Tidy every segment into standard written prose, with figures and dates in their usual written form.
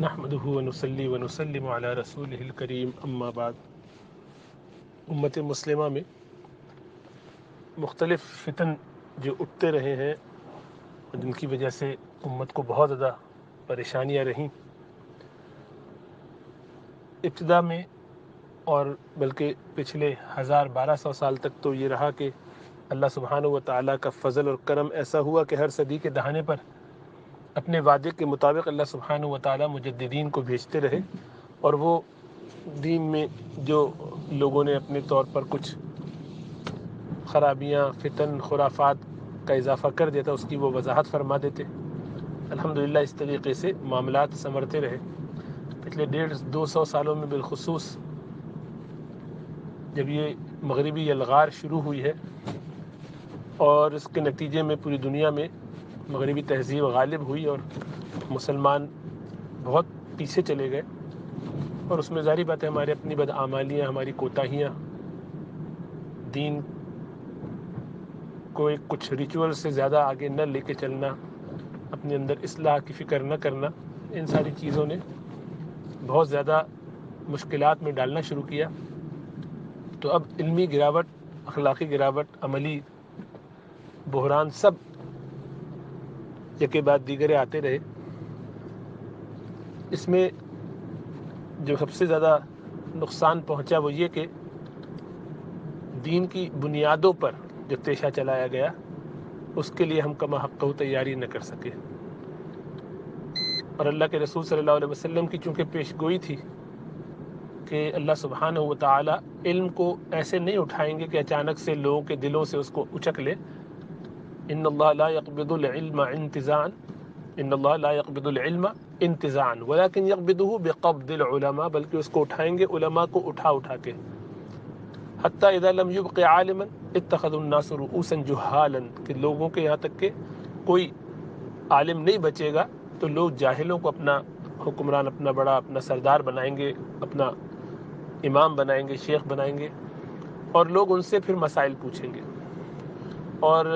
نحمده ونصلي ونسلم على رسوله الکریم اما بعد۔ امت مسلمہ میں مختلف فتن جو اٹھتے رہے ہیں اور جن کی وجہ سے امت کو بہت زیادہ پریشانیاں رہیں، ابتدا میں اور بلکہ پچھلے 1200 سال تک تو یہ رہا کہ اللہ سبحانہ و تعالیٰ کا فضل اور کرم ایسا ہوا کہ ہر صدی کے دہانے پر اپنے وعدے کے مطابق اللہ سبحانہ و تعالیٰ مجددین کو بھیجتے رہے، اور وہ دین میں جو لوگوں نے اپنے طور پر کچھ خرابیاں، فتن، خرافات کا اضافہ کر دیتا، اس کی وہ وضاحت فرما دیتے۔ الحمدللہ اس طریقے سے معاملات سنورتے رہے۔ پچھلے 150-200 سالوں میں بالخصوص جب یہ مغربی یلغار شروع ہوئی ہے اور اس کے نتیجے میں پوری دنیا میں مغربی تہذیب غالب ہوئی اور مسلمان بہت پیچھے چلے گئے، اور اس میں ظاہری بات ہے ہمارے اپنی بدعمالیاں، ہماری کوتاہیاں، دین کو ایک کچھ ریچول سے زیادہ آگے نہ لے کے چلنا، اپنے اندر اصلاح کی فکر نہ کرنا، ان ساری چیزوں نے بہت زیادہ مشکلات میں ڈالنا شروع کیا۔ تو اب علمی گراوٹ، اخلاقی گراوٹ، عملی بحران سب یکے بعد دیگرے آتے رہے۔ اس میں جو سب سے زیادہ نقصان پہنچا وہ یہ کہ دین کی بنیادوں پر جو پیشہ چلایا گیا اس کے لیے ہم کما حق تیاری نہ کر سکے، اور اللہ کے رسول صلی اللہ علیہ وسلم کی چونکہ پیش گوئی تھی کہ اللہ سبحانہ و تعالی علم کو ایسے نہیں اٹھائیں گے کہ اچانک سے لوگوں کے دلوں سے اس کو اچک لے۔ ان اللہ لا يقبض العلم انتزاعا، ان اللہ لا يقبض العلم انتزاعا ولكن يقبضه بقبض العلماء، بلکہ اس کو اٹھائیں گے علماء کو اٹھا کے۔ حتی اذا لم يبق عالما اتخذ الناس رؤوسا جہالا، کہ لوگوں کے یہاں تک کہ کوئی عالم نہیں بچے گا تو لوگ جاہلوں کو اپنا حکمران، اپنا بڑا، اپنا سردار بنائیں گے، اپنا امام بنائیں گے، شیخ بنائیں گے، اور لوگ ان سے پھر مسائل پوچھیں گے اور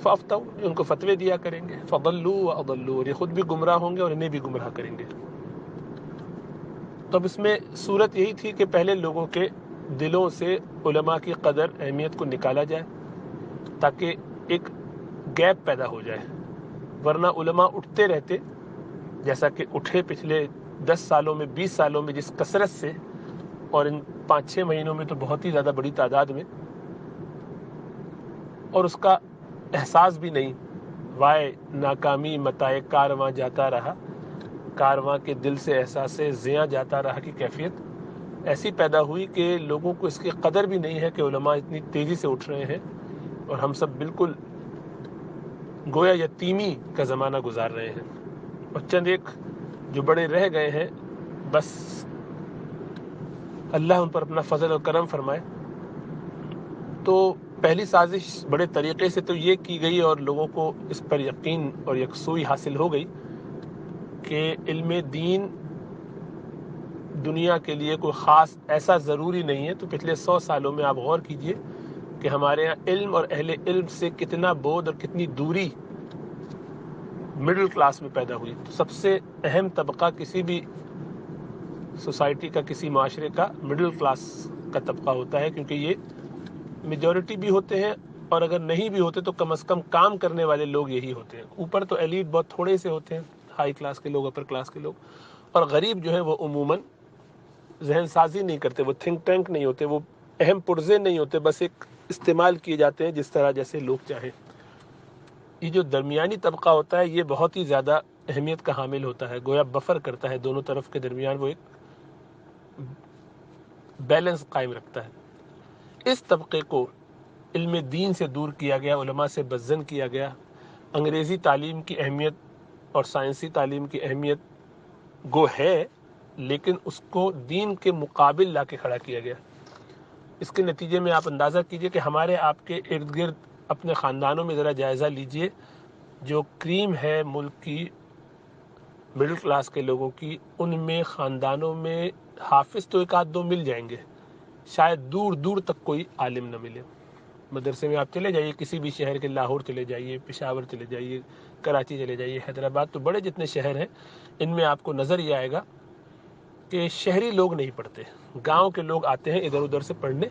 فافتوا، ان کو فتوے دیا کریں گے، فضلوا واضلوا، اور یہ خود بھی گمراہ ہوں گے اور انہیں بھی گمراہ کریں گے۔ تو اب اس میں صورت یہی تھی کہ پہلے لوگوں کے دلوں سے علماء کی قدر، اہمیت کو نکالا جائے تاکہ ایک گیپ پیدا ہو جائے، ورنہ علماء اٹھتے رہتے جیسا کہ اٹھے پچھلے 10 سالوں میں، 20 سالوں میں جس کثرت سے، اور ان 5-6 مہینوں میں تو بہت ہی زیادہ بڑی تعداد میں، اور اس کا احساس بھی نہیں۔ وائے ناکامی متائے کارواں جاتا رہا، کارواں کے دل سے احساس زیاں جاتا رہا کی کیفیت ایسی پیدا ہوئی کہ لوگوں کو اس کی قدر بھی نہیں ہے کہ علماء اتنی تیزی سے اٹھ رہے ہیں، اور ہم سب بالکل گویا یتیمی کا زمانہ گزار رہے ہیں، اور چند ایک جو بڑے رہ گئے ہیں، بس اللہ ان پر اپنا فضل و کرم فرمائے۔ تو پہلی سازش بڑے طریقے سے تو یہ کی گئی اور لوگوں کو اس پر یقین اور یکسوئی حاصل ہو گئی کہ علم دین دنیا کے لیے کوئی خاص ایسا ضروری نہیں ہے۔ تو پچھلے 100 سالوں میں آپ غور کیجئے کہ ہمارے یہاں علم اور اہل علم سے کتنا بعد اور کتنی دوری مڈل کلاس میں پیدا ہوئی۔ تو سب سے اہم طبقہ کسی بھی سوسائٹی کا، کسی معاشرے کا، مڈل کلاس کا طبقہ ہوتا ہے، کیونکہ یہ میجورٹی بھی ہوتے ہیں، اور اگر نہیں بھی ہوتے تو کم از کم کام کرنے والے لوگ یہی ہوتے ہیں۔ اوپر تو ایلیٹ بہت تھوڑے سے ہوتے ہیں، ہائی کلاس کے لوگ، اپر کلاس کے لوگ، اور غریب جو ہے وہ عموماً ذہن سازی نہیں کرتے، وہ تھنک ٹینک نہیں ہوتے، وہ اہم پرزے نہیں ہوتے، بس ایک استعمال کیے جاتے ہیں جس طرح جیسے لوگ چاہیں۔ یہ جو درمیانی طبقہ ہوتا ہے یہ بہت ہی زیادہ اہمیت کا حامل ہوتا ہے، گویا بفر کرتا ہے دونوں طرف کے درمیان، وہ ایک بیلنس قائم رکھتا ہے۔ اس طبقے کو علم دین سے دور کیا گیا، علماء سے بدظن کیا گیا، انگریزی تعلیم کی اہمیت اور سائنسی تعلیم کی اہمیت گو ہے، لیکن اس کو دین کے مقابل لا کے کھڑا کیا گیا۔ اس کے نتیجے میں آپ اندازہ کیجئے کہ ہمارے آپ کے ارد گرد اپنے خاندانوں میں ذرا جائزہ لیجئے، جو کریم ہے ملک کی مڈل کلاس کے لوگوں کی، ان میں خاندانوں میں حافظ تو ایک آدھ دو مل جائیں گے، شاید دور دور تک کوئی عالم نہ ملے۔ مدرسے میں آپ چلے جائیے کسی بھی شہر کے، لاہور چلے جائیے، پشاور چلے جائیے، کراچی چلے جائیے، حیدرآباد، تو بڑے جتنے شہر ہیں ان میں آپ کو نظر یہ آئے گا کہ شہری لوگ نہیں پڑھتے، گاؤں کے لوگ آتے ہیں ادھر ادھر سے پڑھنے.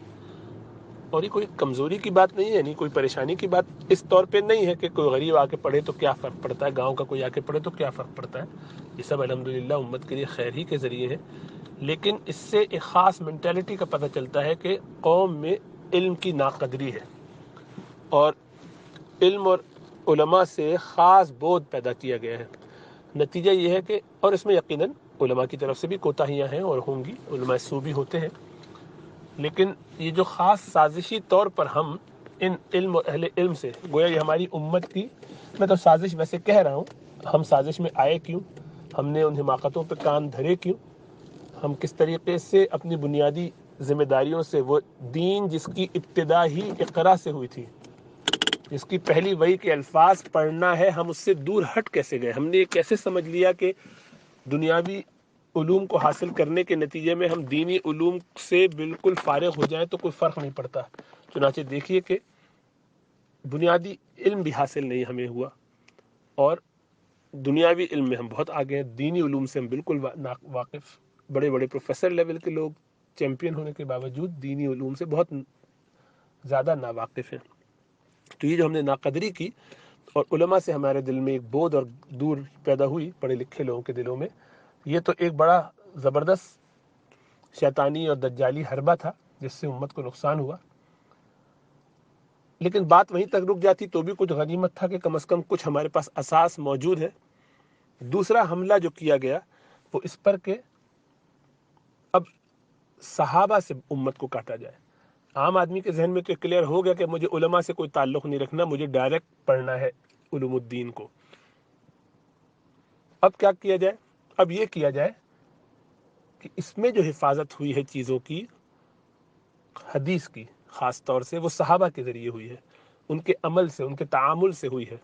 اور یہ کوئی کمزوری کی بات نہیں ہے، نہیں کوئی پریشانی کی بات اس طور پہ نہیں ہے کہ کوئی غریب آ کے پڑھے تو کیا فرق پڑتا ہے، گاؤں کا کوئی آ کے پڑھے تو کیا فرق پڑتا ہے. یہ سب الحمدللہ امت کے لیے خیر ہی کے ذریعے ہے. لیکن اس سے ایک خاص مینٹیلٹی کا پتہ چلتا ہے کہ قوم میں علم کی ناقدری ہے، اور علم اور علماء سے خاص بودھ پیدا کیا گیا ہے. نتیجہ یہ ہے کہ، اور اس میں یقیناً علماء کی طرف سے بھی کوتاہیاں ہیں اور ہوں گی، علماء سو بھی ہوتے ہیں، لیکن یہ جو خاص سازشی طور پر ہم ان علم اور اہل علم سے، گویا یہ ہماری امت کی، میں تو سازش ویسے کہہ رہا ہوں، ہم سازش میں آئے کیوں، ہم نے ان حماقتوں پہ کان دھرے کیوں، ہم کس طریقے سے اپنی بنیادی ذمہ داریوں سے، وہ دین جس کی ابتدا ہی اقرا سے ہوئی تھی، جس کی پہلی وحی کے الفاظ پڑھنا ہے، ہم اس سے دور ہٹ کیسے گئے. ہم نے یہ کیسے سمجھ لیا کہ دنیاوی علوم کو حاصل کرنے کے نتیجے میں ہم دینی علوم سے بالکل فارغ ہو جائیں تو کوئی فرق نہیں پڑتا. چنانچہ دیکھیے کہ بنیادی علم بھی حاصل نہیں ہمیں ہوا، اور دنیاوی علم میں ہم بہت آگے ہیں، دینی علوم سے ہم بالکل واقف، بڑے بڑے پروفیسر لیول کے لوگ چیمپئن ہونے کے باوجود دینی علوم سے بہت زیادہ ناواقف ہیں. تو یہ جو ہم نے ناقدری کی، اور علماء سے ہمارے دل میں ایک بودھ اور دور پیدا ہوئی پڑھے لکھے لوگوں کے دلوں میں، یہ تو ایک بڑا زبردست شیطانی اور دجالی حربہ تھا جس سے امت کو نقصان ہوا. لیکن بات وہیں تک رک جاتی تو بھی کچھ غنیمت تھا کہ کم از کم کچھ ہمارے پاس اساس موجود ہے. دوسرا حملہ جو کیا گیا وہ اس پر کہ اب صحابہ سے امت کو کاٹا جائے. عام آدمی کے ذہن میں تو کلیئر ہو گیا کہ مجھے علماء سے کوئی تعلق نہیں رکھنا، مجھے ڈائریکٹ پڑھنا ہے علوم الدین کو. اب کیا کیا جائے؟ اب یہ کیا جائے کہ اس میں جو حفاظت ہوئی ہے چیزوں کی، حدیث کی خاص طور سے، وہ صحابہ کے ذریعے ہوئی ہے، ان کے عمل سے، ان کے تعامل سے ہوئی ہے.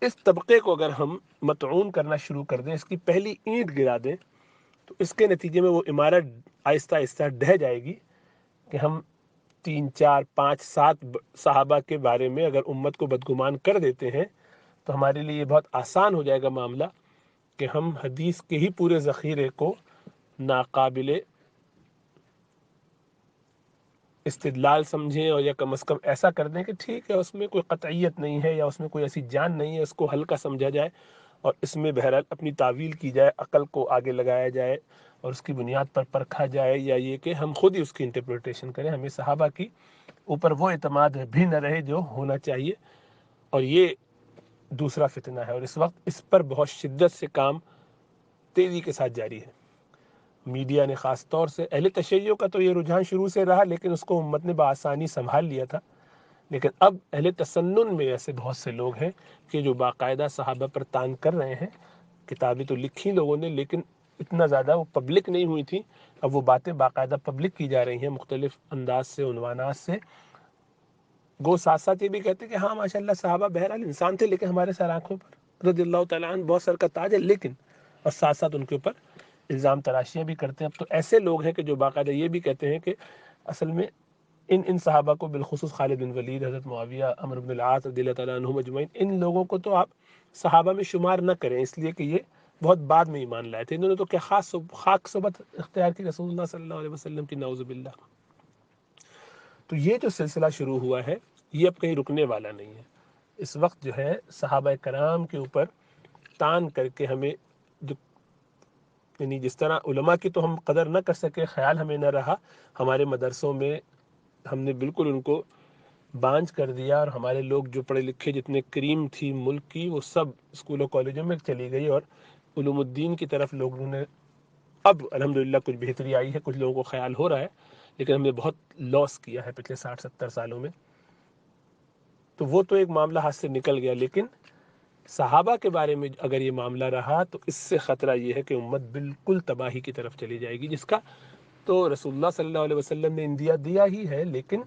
اس طبقے کو اگر ہم مطعون کرنا شروع کر دیں، اس کی پہلی اینٹ گرا دیں، تو اس کے نتیجے میں وہ عمارت آہستہ آہستہ ڈھہ جائے گی کہ ہم 3 4 5 7 صحابہ کے بارے میں اگر امت کو بدگمان کر دیتے ہیں تو ہمارے لیے یہ بہت آسان ہو جائے گا معاملہ کہ ہم حدیث کے ہی پورے ذخیرے کو ناقابل استدلال سمجھیں، اور یا کم از کم ایسا کر دیں کہ ٹھیک ہے اس میں کوئی قطعیت نہیں ہے یا اس میں کوئی ایسی جان نہیں ہے، اس کو ہلکا سمجھا جائے اور اس میں بہرحال اپنی تعویل کی جائے، عقل کو آگے لگایا جائے اور اس کی بنیاد پر پرکھا جائے، یا یہ کہ ہم خود ہی اس کی انٹرپریٹیشن کریں. ہمیں صحابہ کی اوپر وہ اعتماد بھی نہ رہے جو ہونا چاہیے. اور یہ دوسرا فتنہ ہے، اور اس وقت اس پر بہت شدت سے کام تیزی کے ساتھ جاری ہے. میڈیا نے خاص طور سے، اہل تشیع کا تو یہ رجحان شروع سے رہا لیکن اس کو امت نے بآسانی سنبھال لیا تھا، لیکن اب اہل تسنن میں ایسے بہت سے لوگ ہیں کہ جو باقاعدہ صحابہ پر تان کر رہے ہیں. کتابیں تو لکھی لوگوں نے لیکن اتنا زیادہ وہ پبلک نہیں ہوئی تھی، اب وہ باتیں باقاعدہ پبلک کی جا رہی ہیں مختلف انداز سے، عنوانات سے. گو ساتھ ساتھ یہ بھی کہتے ہیں کہ ہاں ماشاءاللہ صحابہ بہرحال انسان تھے لیکن ہمارے سر آنکھوں پر رضی اللہ تعالیٰ عنہ بہت سر کا تاج ہے، لیکن، اور ساتھ ساتھ ان کے اوپر الزام تراشیاں بھی کرتے ہیں. اب تو ایسے لوگ ہیں کہ جو باقاعدہ یہ بھی کہتے ہیں کہ اصل میں ان صحابہ کو، بالخصوص خالد بن ولید، حضرت معاویہ، عمرو بن العاص رضی اللہ تعالیٰ عنہم اجمعین، ان لوگوں کو تو آپ صحابہ میں شمار نہ کریں، اس لیے کہ یہ بہت بعد میں ایمان لائے تھے. انہوں نے تو کیا خاک صحبت اختیار کی رسول اللہ صلی اللہ علیہ وسلم کی، نعوذ باللہ. تو یہ جو سلسلہ شروع ہوا ہے یہ اب کہیں رکنے والا نہیں ہے. اس وقت جو ہے صحابہ کرام کے اوپر تان کر کے ہمیں جو، یعنی جس طرح علماء کی تو ہم قدر نہ کر سکے، خیال ہمیں نہ رہا، ہمارے مدرسوں میں ہم نے بالکل ان کو بانجھ کر دیا، اور ہمارے لوگ جو پڑھے لکھے جتنے کریم تھی ملک کی وہ سب اسکولوں کالجوں میں چلی گئی، اور علوم الدین کی طرف لوگوں نے، اب الحمدللہ کچھ بہتری آئی ہے، کچھ لوگوں کو خیال ہو رہا ہے، لیکن ہم نے بہت لاس کیا ہے پچھلے 60-70 سالوں میں. تو وہ تو ایک معاملہ ہاتھ سے نکل گیا، لیکن صحابہ کے بارے میں اگر یہ معاملہ رہا تو اس سے خطرہ یہ ہے کہ امت بالکل تباہی کی طرف چلی جائے گی، جس کا تو رسول اللہ صلی اللہ علیہ وسلم نے اندیا دیا ہی ہے، لیکن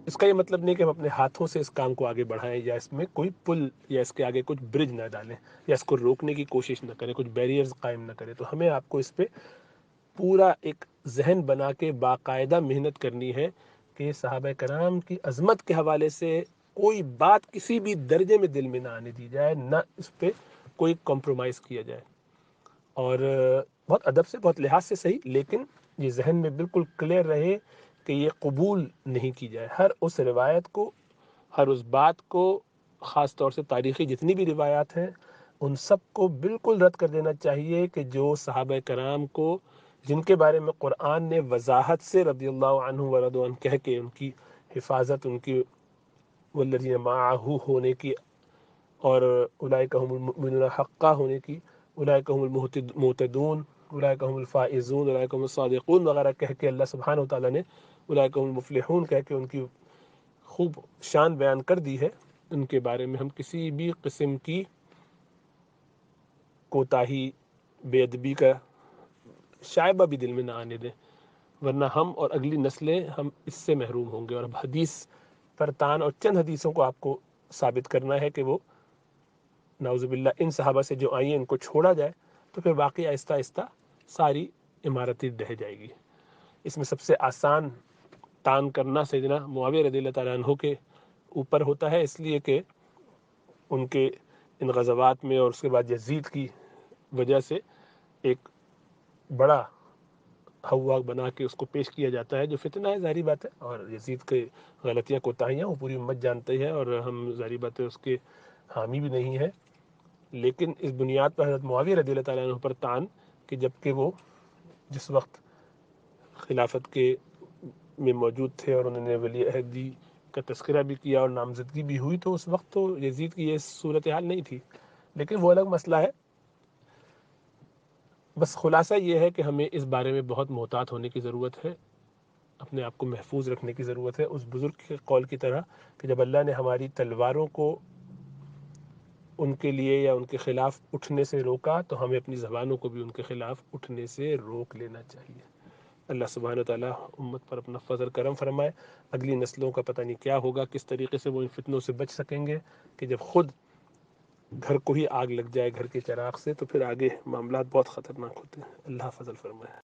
اس کا یہ مطلب نہیں کہ ہم اپنے ہاتھوں سے اس کام کو آگے بڑھائیں یا اس میں کوئی پل یا اس کے آگے کچھ برج نہ ڈالیں یا اس کو روکنے کی کوشش نہ کریں، کچھ بیریئرز قائم نہ کریں. تو ہمیں آپ کو اس پہ پورا ایک ذہن بنا کے باقاعدہ محنت کرنی ہے کہ صحابہ کرام کی عظمت کے حوالے سے کوئی بات کسی بھی درجے میں دل میں نہ آنے دی جائے، نہ اس پہ کوئی کمپرومائز کیا جائے، اور بہت ادب سے، بہت لحاظ سے صحیح، لیکن یہ ذہن میں بالکل کلیئر رہے کہ یہ قبول نہیں کی جائے۔ ہر اس روایت کو، ہر اس بات کو، خاص طور سے تاریخی جتنی بھی روایات ہیں، ان سب کو بالکل رد کر دینا چاہیے کہ جو صحابہ کرام کو، جن کے بارے میں قرآن نے وضاحت سے رضی اللہ عنہ ورضوا عنہ کہہ کے ان کی حفاظت، ان کی والذین معہ ہونے کی، اور اولئک هم المؤمنون حقا ہونے کی، اولئک هم المہتدون، اولئک هم الفائزون، اولئک هم الصادقون وغیرہ کہہ کے اللہ سبحانہ وتعالیٰ نے اولئک هم المفلحون کہہ کے ان کی خوب شان بیان کر دی ہے۔ ان کے بارے میں ہم کسی بھی قسم کی کوتاہی، بے ادبی کا شائبہ بھی دل میں نہ آنے دیں، ورنہ ہم اور اگلی نسلیں ہم اس سے محروم ہوں گے۔ اور اب حدیث پر تان اور چند حدیثوں کو آپ کو ثابت کرنا ہے کہ وہ نعوذ باللہ ان صحابہ سے جو آئی ہیں ان کو چھوڑا جائے، تو پھر باقی آہستہ آہستہ ساری عمارتیں ڈھہ جائے گی۔ اس میں سب سے آسان تان کرنا سیدنا معاویہ رضی اللہ تعالیٰ عنہ کے اوپر ہوتا ہے، اس لیے کہ ان کے ان غزوات میں اور اس کے بعد یزید کی وجہ سے ایک بڑا ہوا بنا کے اس کو پیش کیا جاتا ہے، جو فتنہ ہے، ظاہری بات ہے، اور یزید کے غلطیاں کوتاہیاں وہ پوری امت جانتی ہے، اور ہم ظاہری بات ہے اس کے حامی بھی نہیں ہے۔ لیکن اس بنیاد پر حضرت معاویہ رضی اللہ تعالیٰ عنہ پر تان کہ جب کہ وہ جس وقت خلافت کے میں موجود تھے اور انہوں نے ولی عہدی کا تذکرہ بھی کیا اور نامزدگی بھی ہوئی، تو اس وقت تو یزید کی یہ صورتحال نہیں تھی، لیکن وہ الگ مسئلہ ہے۔ بس خلاصہ یہ ہے کہ ہمیں اس بارے میں بہت محتاط ہونے کی ضرورت ہے، اپنے آپ کو محفوظ رکھنے کی ضرورت ہے، اس بزرگ کے قول کی طرح کہ جب اللہ نے ہماری تلواروں کو ان کے لیے یا ان کے خلاف اٹھنے سے روکا، تو ہمیں اپنی زبانوں کو بھی ان کے خلاف اٹھنے سے روک لینا چاہیے۔ اللہ سبحانہ وتعالیٰ امت پر اپنا فضل کرم فرمائے۔ اگلی نسلوں کا پتہ نہیں کیا ہوگا، کس طریقے سے وہ ان فتنوں سے بچ سکیں گے کہ جب خود گھر کو ہی آگ لگ جائے گھر کے چراغ سے، تو پھر آگے معاملات بہت خطرناک ہوتے ہیں۔ اللہ فضل فرمائے۔